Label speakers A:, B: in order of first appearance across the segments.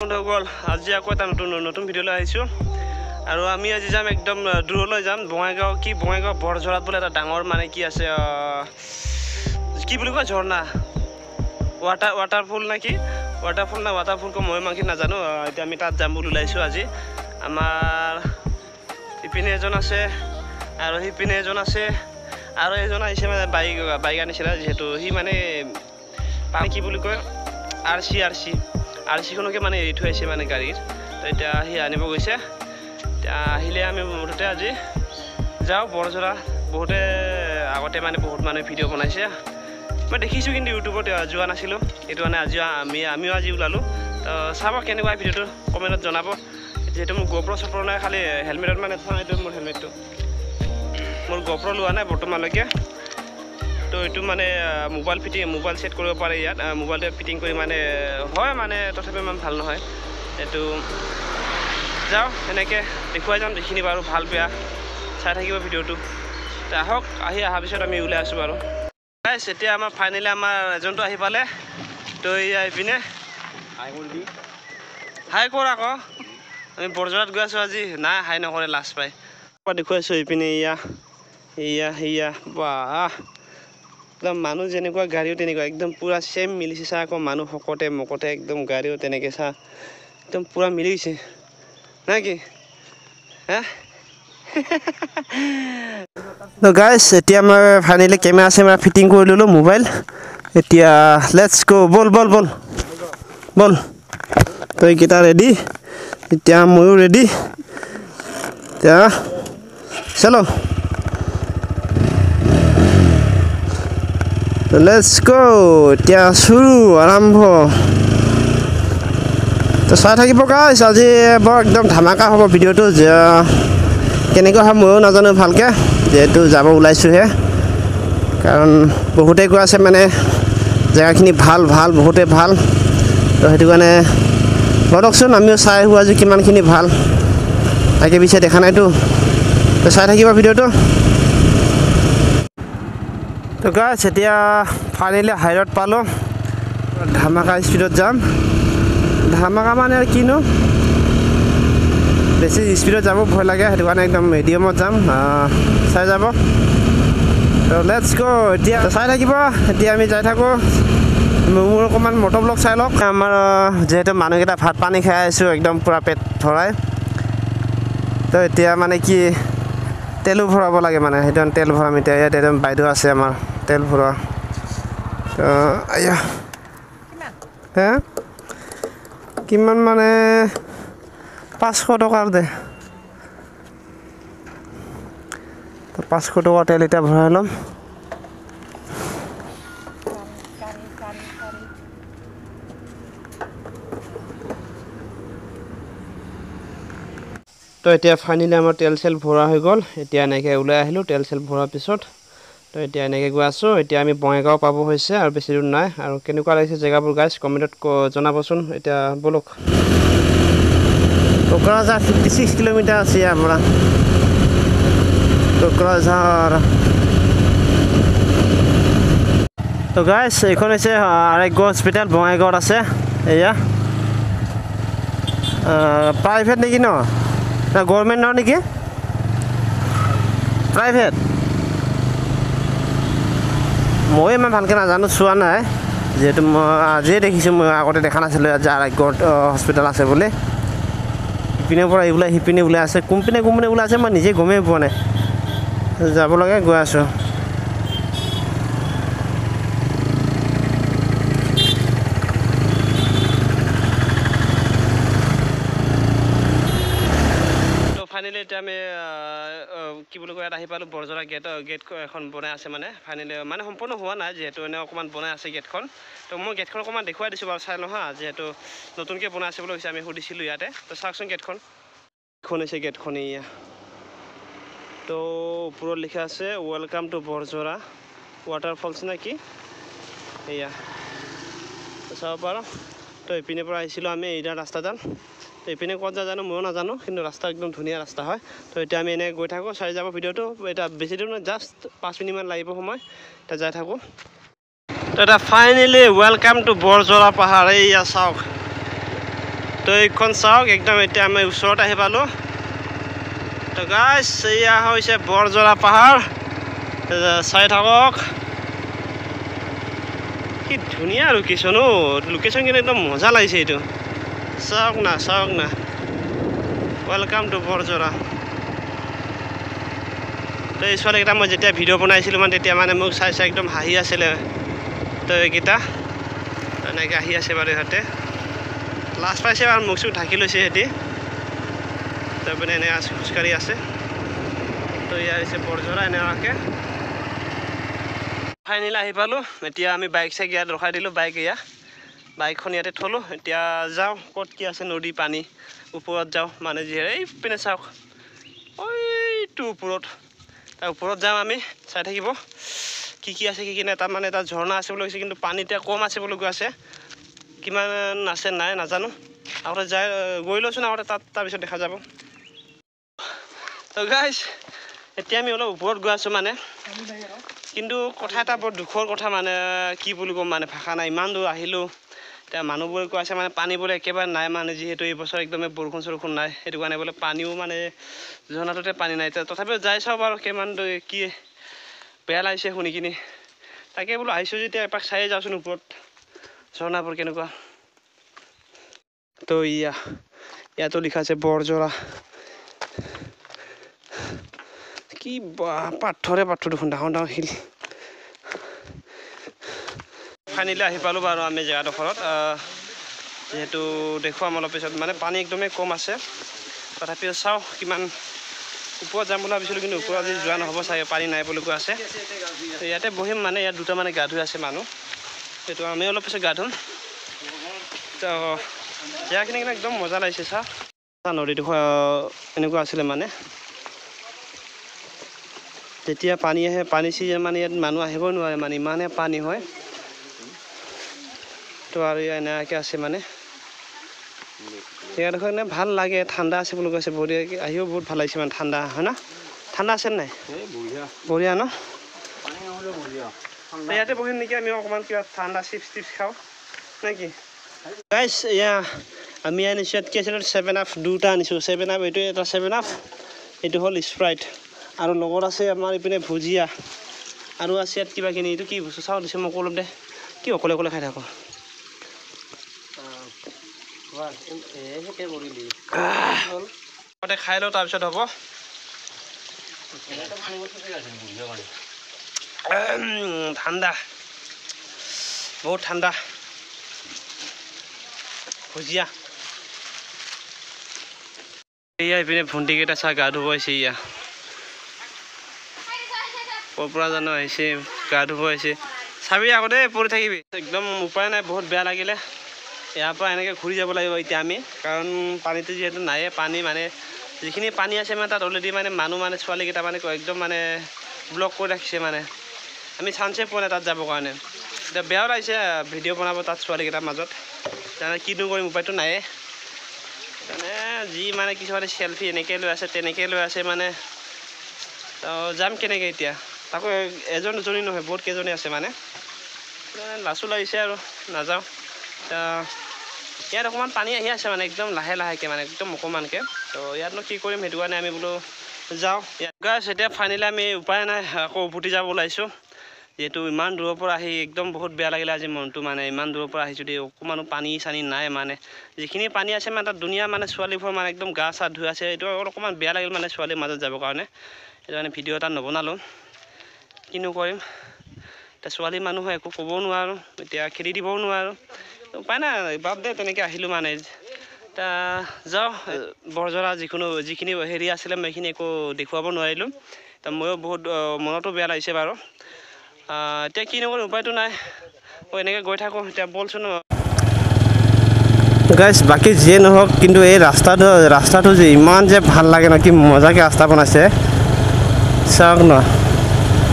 A: বন্ধুসকল আজি আকৌ এটা নতুন ভিডিঅ'লৈ আহিছোঁ আৰু আমি আজি যাম একদম দূৰলৈ যাম বঙাইগাঁও বৰঝৰাত বোলে এটা ডাঙৰ মানে কি আছে কি বুলি কয় ঝৰ্ণা ৱাটাৰফল নেকি ৱাটাৰফল মই মাংকি নাজানো এতিয়া আমি তাত যাম বুলি ওলাইছোঁ আজি আমাৰ ইপিনে এজন আছে আৰু সিপিনে এজন আছে আৰু এজন আহিছে মানে বাইক আনিছিলে যিহেতু সি মানে কি বুলি কয় আৰচিখনকে মানে এৰি থৈ আহিছে মানে গাড়ীৰ তো এতিয়া সি আনিব গৈছে আহিলে আমি মুঠতে আজি যাওঁ বৰঝৰা বহুতে আগতে মানে বহুত মানুহে ভিডিঅ' বনাইছে মই দেখিছোঁ কিন্তু ইউটিউবত যোৱা নাছিলোঁ এইটো মানে আজি আমিও আজি ওলালোঁ তো চাব কেনেকুৱা ভিডিঅ'টো কমেণ্টত জনাব যিহেতু মোৰ গোপ্ৰ চপ্ৰ নাই খালি হেলমেটত মানে থোৱা এইটো মোৰ হেলমেটটো মোৰ গোপ্ৰ লোৱা নাই বৰ্তমানলৈকে তো এইটো মানে মোবাইল সেট কৰিব পাৰে ইয়াত মোবাইলটো ফিটিং কৰি মানে হয় মানে তথাপি ইমান ভাল নহয় এইটো যাওঁ এনেকৈ দেখুৱাই যাম যিখিনি বাৰু ভাল বেয়া চাই থাকিব ভিডিঅ'টো আহক অহাৰ পিছত আমি ওলাই আছোঁ বাৰু গাইছ এতিয়া আমাৰ ফাইনেলি আমাৰ এজনটো আহি পালে তো এয়া এইপিনে হাই কৰ আকৌ আমি বৰঝৰাত গৈ আছোঁ আজি নাই হাই নকৰে লাজ পাই দেখুৱাইছোঁ এইপিনে এয়া বাহ একদম মানুহ যেনেকুৱা গাড়ীও তেনেকুৱা একদম পূৰা ছেম মিলিছে চা আকৌ মানুহ শকতে মকতে একদম গাড়ীও তেনেকৈ চা একদম পূৰা মিলিছে নাই কি হে তো গাইছ এতিয়া মই ফাইনেলি কেমেৰা চেমেৰা ফিটিং কৰি ল'লোঁ মোবাইল এতিয়া লেটছ গো বল তো এইকেইটা ৰেডি এতিয়া ময়ো ৰেডি এতিয়া চলো লেটছ গো এতিয়া শুৰু আৰম্ভ তো চাই থাকিব গাইছ আজি বৰ একদম ধামাকা হ'ব ভিডিঅ'টো কেনেকুৱা হয় ময়ো নাজানো ভালকৈ যিহেতু যাব ওলাইছোঁহে কাৰণ বহুতে কৈ আছে মানে জেগাখিনি ভাল বহুতে ভাল তো সেইটো কাৰণে ধৰকচোন আমিও চাই আহোঁ আজি কিমানখিনি ভাল তাকে পিছে দেখা নাইতো তো চাই থাকিব ভিডিঅ'টো তো গাইছ এতিয়া ফাইনেলি হাইৰত পালোঁ ধামাকা স্পীডত যাম ধামাকা মানে আৰু কিনো বেছি স্পীডত যাব ভয় লাগে সেইটো কাৰণে একদম মিডিয়ামত যাম চাই যাব তো লেটছ গো এতিয়া চাই থাকিব এতিয়া আমি যাই থাকোঁ মোৰ অকণমান মটৰ ব্লগ চাই লওক আমাৰ যিহেতু মানুহকেইটা ভাত পানী খাই আহিছোঁ একদম পূৰা পেট ভৰাই তো এতিয়া মানে কি তেলো ভৰাব লাগে মানে সেইটো তেল ভৰাম এতিয়া ইয়াত একদম বাইদেউ আছে আমাৰ তেল ভৰোৱা তো আয়া হে কিমান মানে 500 টকাৰ দে তো 500 টকা তেল এতিয়া ভৰাই ল'ম তো এতিয়া ফাইনেলি আমাৰ তেল চেল ভৰা হৈ গ'ল এতিয়া এনেকৈ ওলাই আহিলোঁ তেল চেল ভৰাৰ পিছত তো এতিয়া এনেকৈ গৈ আছোঁ এতিয়া আমি বঙাইগাঁও পাব হৈছে আৰু বেছি দূৰ নাই আৰু কেনেকুৱা লাগিছে জেগাবোৰ গাইছ কমেণ্টত জনাবচোন এতিয়া ব'লক কোকৰাঝাৰ 56 কিলোমিটাৰ আছে ইয়াৰ পৰা কোকৰাঝাৰ তো গাইছ এইখন হৈছে আৰোগ্য হস্পিটেল বঙাইগাঁৱত আছে এয়া প্ৰাইভেট নেকি ন গভৰ্ণমেণ্টৰ নেকি প্ৰাইভেট মই ইমান ভালকৈ নাজানো চোৱা নাই যিহেতু মই আজিয়ে দেখিছোঁ মই আগতে দেখা নাছিলোঁ যে আৰোগ্য হস্পিটেল আছে বুলি ইপিনৰ পৰা এইবিলাক সিপিনে ওলাই আছে কোনপিনে ওলাই আছে মই নিজে গমেই পোৱা নাই যাব লাগে গৈ আছোঁ ফাইনেলি এতিয়া আমি কি বুলি কয় ইয়াত আহি পালোঁ বৰঝৰা গেট এখন বনাই আছে মানে ফাইনেলি মানে সম্পূৰ্ণ হোৱা নাই যিহেতু এনে অকণমান বনাই আছে গেটখন তো মই গেটখন অকণমান দেখুৱাই দিছোঁ বাৰু চাই লওঁ যিহেতু নতুনকৈ বনাই আছে বুলি কৈছে আমি সুধিছিলোঁ ইয়াতে তো চাওকচোন গেটখন হৈছে গেটখন এয়া তো ওপৰত লিখা আছে ৱেলকাম টু বৰঝৰা ৱাটাৰফলছ নে কি এয়া চাব পাৰোঁ তো এইপিনৰ পৰা আহিছিলোঁ আমি এইডাল ৰাস্তাডাল তো এইপিনে ক'ত জানো ময়ো নাজানো কিন্তু ৰাস্তা একদম ধুনীয়া ৰাস্তা হয় তো এতিয়া আমি এনেকৈ গৈ থাকোঁ চাই যাব ভিডিঅ'টো এতিয়া বেছি দূৰ নহয় জাষ্ট 5 মিনিটমান লাগিব সময় এতিয়া যাই থাকোঁ তো এটা ফাইনেলি ৱেলকাম টু বৰঝৰা পাহাৰ এইয়া চাওক তো এইখন চাওক একদম এতিয়া আমি ওচৰত আহি পালোঁ তো গাইছ এয়া হৈছে বৰজৰা পাহাৰ চাই থাকক কি ধুনীয়া লোকেশ্যন লোকেশ্যন কিন্তু একদম মজা লাগিছে এইটো চাওক না ৱেলকাম টু বৰজৰা তো এই ছোৱালীকেইটা মই যেতিয়া ভিডিঅ' বনাইছিলোঁ মানে তেতিয়া মানে মোক চাই একদম হাঁহি আছিলে তো এইকেইটা এনেকৈ আহি আছে বাৰু ইহঁতে লাষ্ট পাইছে আৰু মুখ চুখ ঢাকি লৈছে সিহঁতি তাৰপিনে এনে খোজকাঢ়ি আছে তো এয়া হৈছে বৰজৰা এনেকুৱাকৈ ফাইনেলি আহি পালোঁ এতিয়া আমি বাইক চাইক ইয়াত ৰখাই দিলোঁ বাইকখন ইয়াতে থলোঁ এতিয়া যাওঁ ক'ত কি আছে নদী পানী ওপৰত যাওঁ মানে যিহেতু এইপিনে চাওক এইটো তাৰ ওপৰত যাম আমি চাই থাকিব কি আছে কি নাই তাত মানে এটা ঝৰ্ণা আছে বুলি কৈছে কিন্তু পানী এতিয়া কম আছে বুলি কৈ আছে কিমান আছে নাই নাজানো আগতে গৈ লৈছোঁ আগতে তাৰপিছত দেখা যাব তো গাইছ এতিয়া আমি অলপ ওপৰত গৈ আছোঁ মানে কিন্তু কথা এটা বৰ দুখৰ কথা মানে কি বুলি ক'ম মানে ভাষা নাই ইমান দূৰ আহিলোঁ এতিয়া মানুহবোৰে কৈ আছে মানে পানী বোলে একেবাৰে নাই মানে যিহেতু এইবছৰ একদমেই বৰষুণ নাই সেইটো কাৰণে বোলে পানীও মানে ঝৰ্ণাটোতে পানী নাই তথাপিও যাই চাওঁ বাৰু কিমান কি বেয়া লাগিছে শুনি কিনি তাকে বোলো আহিছোঁ যেতিয়া এপাক চায়ে যাওঁচোন ওপৰত ঝৰ্ণাবোৰ কেনেকুৱা তো ইয়াতো লিখা আছে বৰজৰা কি পাথৰ দেখোন ডাঙৰ শিল ফাইনেলি আহি পালোঁ বাৰু আমি জেগাডোখৰত যিহেতু দেখুৱাম অলপ পিছত মানে পানী একদমেই কম আছে তথাপিও চাওঁ কিমান ওপৰত যাম বুলি ভাবিছিলোঁ কিন্তু ওপৰত আজি যোৱা নহ'ব চাগে পানী নাই বুলি কৈ আছে ইয়াতে বহিম মানে ইয়াত দুটা মানে গা ধুই আছে মানুহ সেইটো আমি অলপ পিছত গা ধুম তো জেগাখিনি কিন্তু একদম মজা লাগিছে চা নদীডোখৰ এনেকুৱা আছিলে মানে যেতিয়া পানী আহে পানী ছিজন মানে ইয়াত মানুহ আহিবই নোৱাৰে মানে ইমানে পানী হয় তো আৰু এনেকৈ আছে মানে জেগাডোখৰ এনে ভাল লাগে ঠাণ্ডা আছে বুলি কৈছে বঢ়িয়াকৈ আহিও বহুত ভাল লাগিছে মানে ঠাণ্ডা হয় না ঠাণ্ডা আছে নাই বঢ়িয়া ন ইয়াতে বহিম নেকি আমি অকণমান কিবা ঠাণ্ডা চিপছ খাওঁ নে কি গাইছ আমি আনিছোঁ ইয়াত কি আছিলে 7 আপ দুটা আনিছোঁ 7 আপ এইটো এটা 7 আপ এইটো হ'ল স্প্ৰাইট আৰু লগত আছে আমাৰ ইপিনে ভুজিয়া আৰু আছে ইয়াত কিবা কিনি এইটো কি বস্তু চাওঁ দিছে মোক অলপ দে কি অকলে খাই থাকোঁ খাই লওঁ তাৰপিছত হ'ব ঠাণ্ডা বহুত ঠাণ্ডা ভুজিয়া এইপিনে ভণ্টিকেইটা চাহ গা ধুব আহিছে ক'ৰ পৰা জানো আহিছে গা ধুব আহিছে চাবি আগতে পৰি থাকিবি একদম উপায় নাই বহুত বেয়া লাগিলে ইয়াৰ পৰা এনেকৈ ঘূৰি যাব লাগিব এতিয়া আমি কাৰণ পানীটো যিহেতু নায়ে পানী মানে যিখিনি পানী আছে মানে তাত অলৰেডি মানে মানুহ মানে ছোৱালীকেইটা মানে একদম মানে ব্লক কৰি ৰাখিছে মানে আমি চান্সে পোৱা নাই তাত যাবৰ কাৰণে এতিয়া বেয়াও লাগিছে ভিডিঅ' বনাব তাত ছোৱালীকেইটাৰ মাজত তাৰমানে কিনো কৰিম উপায়টো নায়ে মানে যি মানে কিছুমানে চেল্ফি এনেকৈ লৈ আছে তেনেকৈ লৈ আছে মানে যাম কেনেকৈ এতিয়া তাকো এজন দুজনী নহয় বহুত কেইজনী আছে মানে লাচো লাগিছে আৰু নাযাওঁ ইয়াত অকণমান পানী আহি আছে মানে একদম লাহেকৈ মানে একদম অকণমানকৈ তো ইয়াতনো কি কৰিম সেইটো কাৰণে আমি বোলো যাওঁ গাইছ এতিয়া ফাইনেলি আমি উপায় নাই আকৌ উভতি যাব ওলাইছোঁ যিহেতু ইমান দূৰৰ পৰা আহি একদম বহুত বেয়া লাগিলে আজি মনটো মানে ইমান দূৰৰ পৰা আহিছোঁ দেই অকণমানো পানী চানী নাই মানে যিখিনি পানী আছে মানে তাত ধুনীয়া মানে ছোৱালীবোৰ মানে একদম গা চা ধুই আছে এইটো অকণমান বেয়া লাগিল মানে ছোৱালীৰ মাজত যাবৰ কাৰণে সেইটো কাৰণে ভিডিঅ' এটা নবনালোঁ কিনো কৰিম এতিয়া ছোৱালী মানুহ হয় একো ক'বও নোৱাৰোঁ এতিয়া খেদি দিবও নোৱাৰোঁ উপায় নাই বাপ দে তেনেকৈ আহিলোঁ মানে এতিয়া যাওঁ বৰজৰা যিখিনি হেৰি আছিলে মই সেইখিনি একো দেখুৱাব নোৱাৰিলোঁ তো ময়ো বহুত মনতো বেয়া লাগিছে বাৰু এতিয়া কি নকৰোঁ উপায়টো নাই মই এনেকৈ গৈ থাকোঁ এতিয়া বলচোন গাইছ বাকী যিয়ে নহওক কিন্তু এই ৰাস্তাটো যে ইমান যে ভাল লাগে ন কি মজাকৈ ৰাস্তা বনাইছে চাওক ন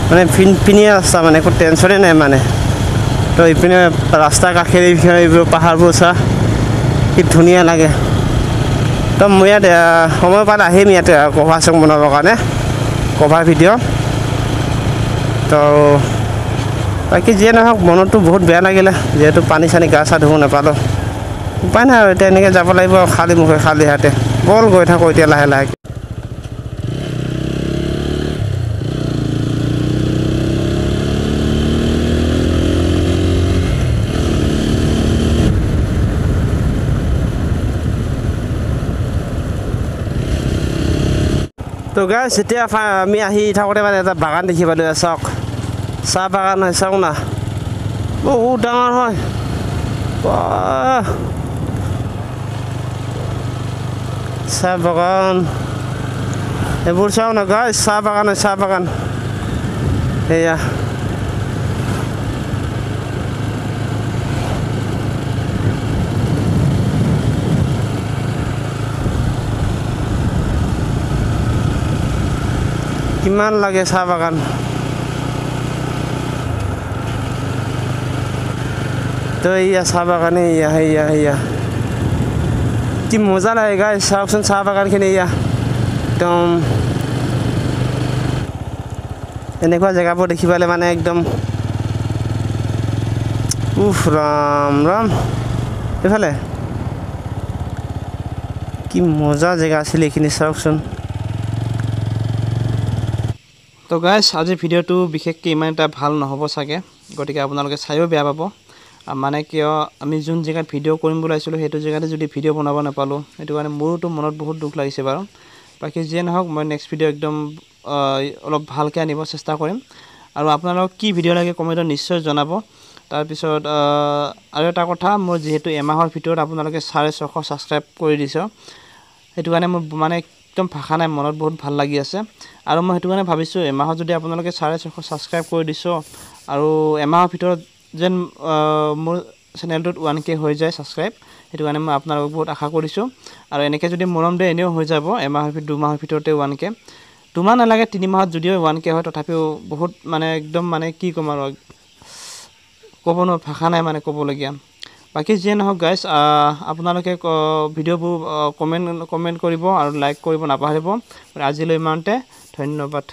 A: মানে ফিনফিনীয়া ৰাস্তা মানে একো টেনশ্যনেই নাই মানে তো ইপিনে ৰাস্তা কাষেৰে এইবোৰ পাহাৰবোৰ চা কি ধুনীয়া লাগে তো মই ইয়াত সময় পালে আহিম ইয়াতে কভাৰ চং বনাবৰ কাৰণে কভাৰ ভিডিঅ' তো বাকী যিয়ে নহওক মনতো বহুত বেয়া লাগিলে যিহেতু পানী চানী গা চা ধুব নাপালোঁ উপায় নাই আৰু এতিয়া এনেকৈ যাব লাগিব খালী মুখে খালী হাতে বল গৈ থাকোঁ এতিয়া লাহে লাহে তো গাইছ এতিয়া আমি আহি থাকোঁতে মানে এটা বাগান দেখি পালোঁ চাওক চাহ বাগান হয় চাওক না বহুত ডাঙৰ হয় চাহ বাগান এইবোৰ চাওক না গাইছ চাহ বাগান হয় চাহ বাগান সেয়া কিমান লাগে চাহ বাগান তো এয়া চাহ বাগানে এয়া কি মজা লাগে গাইছ চাওকচোন চাহ বাগানখিনি এয়া একদম এনেকুৱা জেগাবোৰ দেখি পালে মানে একদম উফ ৰাম ৰাম এইফালে কি মজা জেগা আছিল এইখিনি চাওকচোন তো গাইছ আজি ভিডিঅ'টো বিশেষকৈ ইমান এটা ভাল নহ'ব চাগে গতিকে আপোনালোকে চাইও বেয়া পাব মানে কিয় আমি যোন জেগাত ভিডিঅ' কৰিম বুলি আহিছিলোঁ সেইটো জেগাতে যদি ভিডিঅ' বনাব নাপালোঁ সেইটো কাৰণে মোৰোতো মনত বহুত দুখ লাগিছে বাৰু বাকী যিয়ে নহওক মই নেক্সট ভিডিঅ' একদম অলপ ভালকৈ আনিব চেষ্টা কৰিম আৰু আপোনালোকক কি ভিডিঅ' লাগে কমেণ্টত নিশ্চয় জনাব তাৰপিছত আৰু এটা কথা মোৰ যিহেতু এমাহৰ ভিতৰত আপোনালোকে 650 ছাবস্ক্ৰাইব কৰি দিছে সেইটো কাৰণে মোৰ মানে একদম ভাষা নাই মনত বহুত ভাল লাগি আছে আৰু মই সেইটো কাৰণে ভাবিছোঁ এমাহত যদি আপোনালোকে 650 ছাবস্ক্ৰাইব কৰি দিছে আৰু এমাহৰ ভিতৰত যেন মোৰ চেনেলটোত 1K হৈ যায় ছাবস্ক্ৰাইব সেইটো কাৰণে মই আপোনালোকক বহুত আশা কৰিছোঁ আৰু এনেকৈ যদি মৰম দিয়ে এনেও হৈ যাব এমাহৰ ভিতৰত 2 মাহৰ ভিতৰতে 1K 2 মাহ নালাগে 3 মাহত যদিও 1K হয় তথাপিও বহুত মানে একদম মানে কি ক'ম আৰু ক'ব নোৱাৰো ভাষা নাই মানে ক'বলগীয়া বাকী যিয়ে নহওক গাইছ আপোনালোকে ভিডিঅ'বোৰ কমেণ্ট কৰিব আৰু লাইক কৰিব নাপাহৰিব আজিলৈ ইমানতে ধন্যবাদ